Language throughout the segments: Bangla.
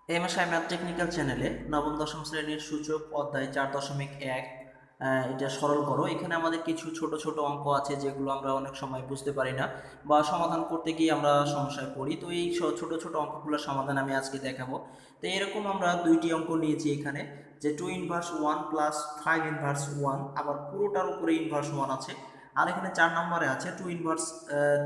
এমএসআই ম্যাথ টেকনিক্যাল চ্যানেলে নবম দশম শ্রেণীর সূচক অধ্যায় 4.1 এটা সরল করো। এখানে আমাদের কিছু ছোট ছোট অঙ্ক আছে যেগুলো আমরা অনেক সময় বুঝতে পারি না বা সমাধান করতে গিয়ে আমরা সমস্যায় পড়ি। তো এই ছোট ছোট অঙ্কগুলোর সমাধান আমি আজকে দেখাবো। তো এরকম আমরা দুইটি অঙ্ক নিয়েছি এখানে, যে 2 ইনভার্স 1 প্লাস 5 ইনভার্স 1, আবার পুরোটার উপরে ইনভার্স 1 আছে। আর এখানে 4 নম্বরে আছে 2 ইনভার্স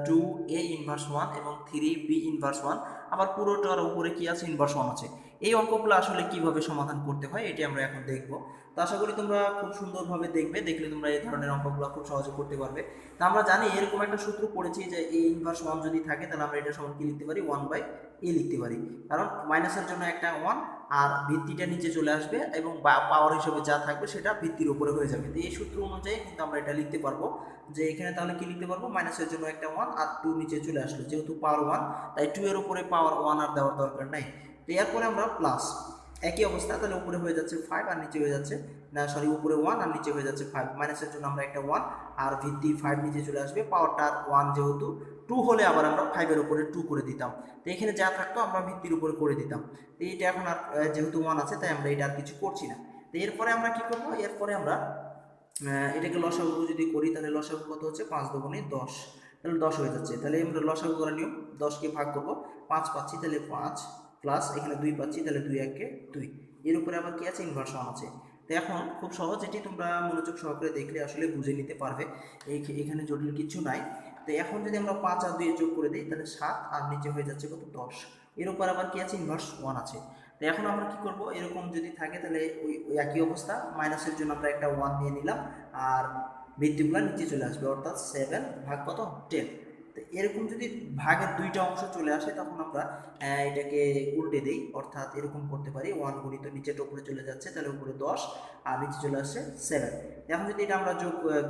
2 A ইনভার্স 1 এবং 3 B ইনভার্স 1, আবার পুরোটার উপরে কি আছে, ইনভার্স 1 আছে। এই অঙ্কগুলো আসলে কিভাবে সমাধান করতে হয় এটি আমরা এখন দেখব। তো আশা করি তোমরা খুব সুন্দরভাবে দেখবে, দেখলে তোমরা এই ধরনের অঙ্কগুলো খুব সহজে করতে পারবে। তো আমরা জানি এরকম একটা সূত্র পড়েছি যে A ইনভার্স 1 যদি থাকে তাহলে আমরা এটা সমান কি লিখতে পারি, 1/A লিখতে পারি। কারণ মাইনাসের জন্য একটা 1 আর ভিত্তিটা নিচে চলে আসবে এবং পাওয়ার হিসেবে যা থাকবে সেটা ভিত্তির উপরে হয়ে যাবে। তো এই সূত্র অনুযায়ী কিন্তু আমরা এটা লিখতে পারবো যে এখানে তাহলে কি লিখতে পারবো, মাইনাসের জন্য একটা 1 আর 2 নিচে চলে আসলো, যেহেতু পাওয়ার 1 তাই 2 এর উপরে পাওয়ার 1 আর দেওয়ার দরকার নাই। তো এরপরে আমরা প্লাস একই অবস্থা, তাহলে উপরে হয়ে যাচ্ছে 5 আর নিচে হয়ে যাচ্ছে উপরে 1 আর নিচে হয়ে যাচ্ছে 5। মাইনাসের জন্য আমরা একটা 1 আর ভিত্তি 5 নিচে চলে আসবে, পাওয়ারটা 1 যেহেতু 2 হলে আবার আমরা 5 এর উপরে 2 করে দিতাম। তো এখানে যা থাকতো আমরা ভিত্তির উপরে করে দিতাম। তো এইটা এখন আর যেহেতু 1 আছে তাই আমরা এটা আর কিছু করছি না। তো এরপরে আমরা কি করব, এরপরে আমরা এটাকে লসাগু যদি করি তাহলে লসাগু কত হচ্ছে, 5 দুগুণে 10, তাহলে 10 হয়ে যাচ্ছে। তাহলে আমরা লসাগু করার নিয়ম, 10কে ভাগ করব, 5 পাচ্ছি তাহলে 5 প্লাস এখানে 2 পাচ্ছি তাহলে 2 একে 2, এর উপরে আবার কি আছে, ইনভার্স 1 আছে। তো এখন খুব সহজ, এটি তোমরা মনোযোগ সহকারে দেখলে আসলে বুঝে নিতে পারবে, এখানে জটিল কিছু নাই। তো এখন যদি আমরা 5 আর 2 যোগ করে দিই তাহলে 7 আর নিচে হয়ে যাচ্ছে কত, 10, এর উপর আবার কি আছে, ইনভার্স 1 আছে। তো এখন আমরা কি করব, এরকম যদি থাকে তাহলে ওই একই অবস্থা, মাইনাসের জন্য আমরা একটা 1 নিয়ে নিলাম আর ভিত্তিগুলো নিচে চলে আসবে, অর্থাৎ 7 ভাগ কত, 10। তো এরকম যদি ভাগের দুইটা অংশ চলে আসে তখন আমরা এটাকে উল্টে দিই, অর্থাৎ এরকম করতে পারি, 1 গুণিত নিচেটা উপরে চলে যাচ্ছে তাহলে উপরে 10 আর নিচে চলে আসছে 7। এখন যদি এটা আমরা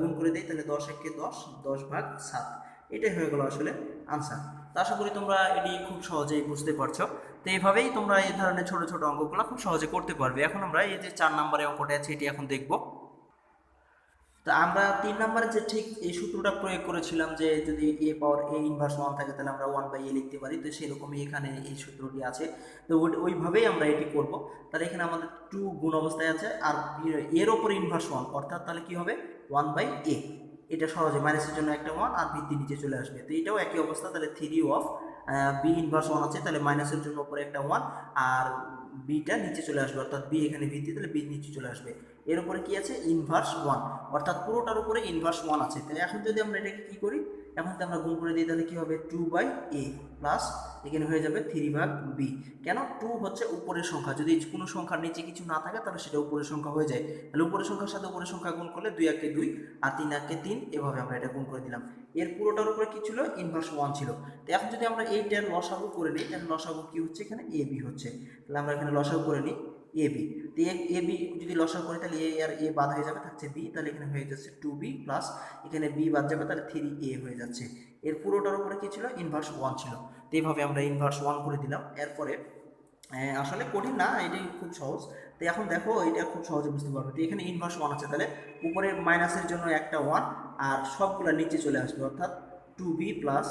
গুণ করে দিই তাহলে 10 একে 10, 10 ভাগ 7, এটাই হয়ে গেল আসলে আনসার। তো আশা করি তোমরা এটি খুব সহজেই বুঝতে পারছো। তো এইভাবেই তোমরা এই ধরনের ছোট ছোট অঙ্কগুলো খুব সহজে করতে পারবে। এখন আমরা এই যে 4 নম্বরের অঙ্কটা আছে এটি এখন দেখব। তো আমরা 3 নম্বরে যে ঠিক এই সূত্রটা প্রয়োগ করেছিলাম যে যদি A ইনভার্স 1 থাকে তাহলে আমরা 1/A লিখতে পারি, তো সেরকমই এখানে এই সূত্রটি আছে। তো ওইভাবেই আমরা এটি করব। তাহলে এখানে আমাদের 2 গুণ অবস্থায় আছে আর এর ওপরে ইনভার্স 1, অর্থাৎ তাহলে কি হবে, 1/A। এটা সহজে, মাইনাসের জন্য একটা 1 আর ভিত্তি নিচে চলে আসবে। তো এটাও একই অবস্থা, তাহলে 3 অফ B ইনভার্স 1 আছে, তাহলে মাইনাসের জন্য উপরে একটা 1 আর বিটা নিচে চলে আসবে, অর্থাৎ বি এখানে ভিত্তি, তাহলে বি নিচে চলে আসবে। এর উপরে কি আছে, ইনভার্স 1, অর্থাৎ পুরোটার উপরে ইনভার্স 1 আছে। তাহলে এখন যদি আমরা এটাকে কি করি, এখন যদি আমরা গুণ করে দিই তাহলে কি হবে, 2/A প্লাস এখানে হয়ে যাবে 3/B। কেন, 2 হচ্ছে উপরের সংখ্যা, যদি কোনো সংখ্যার নিচে কিছু না থাকে তাহলে সেটা উপরের সংখ্যা হয়ে যায়। তাহলে উপরের সংখ্যার সাথে উপরের সংখ্যা গুণ করলে 2 একে 2 আর 3 একে 3, এভাবে আমরা এটা গুণ করে দিলাম। এর পুরোটার উপরে কি ছিল, ইনভার্স 1 ছিল। তো এখন যদি আমরা এইটার লসাগু করে নিই তাহলে লসাগু কি হচ্ছে, এখানে AB হচ্ছে। তাহলে আমরা এখানে লসাগু করে নিই AB। তো AB যদি লসাগু করি তাহলে A আর A বাদ হয়ে যাবে, থাকছে B, তাহলে এখানে হয়ে যাচ্ছে 2B প্লাস এখানে B বাদ যাবে তাহলে 3A হয়ে যাচ্ছে। এর পুরোটার উপরে কি ছিল, ইনভার্স 1 ছিল। তো এইভাবে আমরা ইনভার্স 1 করে দিলাম। এরপরে আসলে কঠিন না, এটাই খুব সহজ। তো এখন দেখো এটা খুব সহজে বুঝতে পারবে। তো এখানে ইনভার্স 1 আছে, তাহলে উপরে মাইনাসের জন্য একটা 1 আর সবগুলো নিচে চলে আসবে, অর্থাৎ 2B প্লাস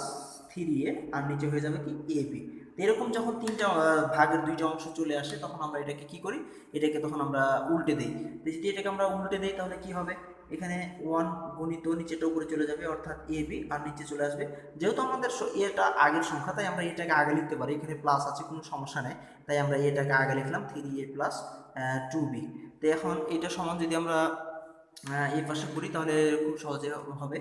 3A আর নিচে হয়ে যাবে কি, AB। এরকম যখন তিনটা ভাগের দুইটা অংশ চলে আসে তখন আমরা এটাকে কি করি, এটাকে তখন আমরা উল্টে দিই। তো যদি এটাকে আমরা উল্টে দিই তাহলে কি হবে, এখানে 1 গুণিত নিচেটা উপরে চলে যাবে, অর্থাৎ AB আর নিচে চলে আসবে। যেহেতু আমাদের এটা আগের সংখ্যা তাই আমরা এটাকে আগে লিখতে পারি, এখানে প্লাস আছে কোনো সমস্যা নেই, তাই আমরা এটাকে আগে লিখলাম 3A প্লাস 2B। তো এখন এটা সমান যদি আমরা এই পাশে করি তাহলে খুব সহজে হবে।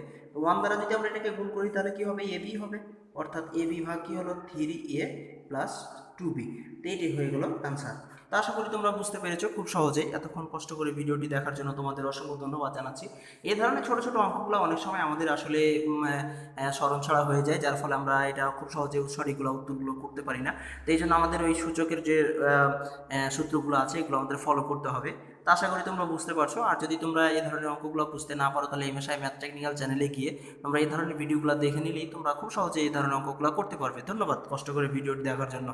1 দ্বারা যদি আমরা এটাকে গুণ করি তাহলে কি হবে, AB হবে, অর্থাৎ AB ভাগ কি হলো, 3A প্লাস 2B। তো এইটাই হয়ে গেল আনসার। তা আশা করি তোমরা বুঝতে পেরেছো খুব সহজেই। এতক্ষণ কষ্ট করে ভিডিওটি দেখার জন্য তোমাদের অসংখ্য ধন্যবাদ জানাচ্ছি। এই ধরনের ছোট ছোট অঙ্কগুলো অনেক সময় আমাদের আসলে স্মরণ ছাড়া হয়ে যায়, যার ফলে আমরা এটা খুব সহজে সঠিকগুলো উত্তরগুলো করতে পারি না। তো এই জন্য আমাদের ওই সূচকের যে সূত্রগুলো আছে এগুলো আমাদের ফলো করতে হবে। তা আশা করি তোমরা বুঝতে পারছো। আর যদি তোমরা এই ধরনের অঙ্কগুলো বুঝতে না পারো তাহলে এমএসআই ম্যাথ টেকনিক্যাল চ্যানেলে গিয়ে তোমরা এই ধরনের ভিডিওগুলো দেখে নিলেই তোমরা খুব সহজে এই ধরনের অঙ্কগুলো করতে পারবে। ধন্যবাদ কষ্ট করে ভিডিওটি দেখার জন্য।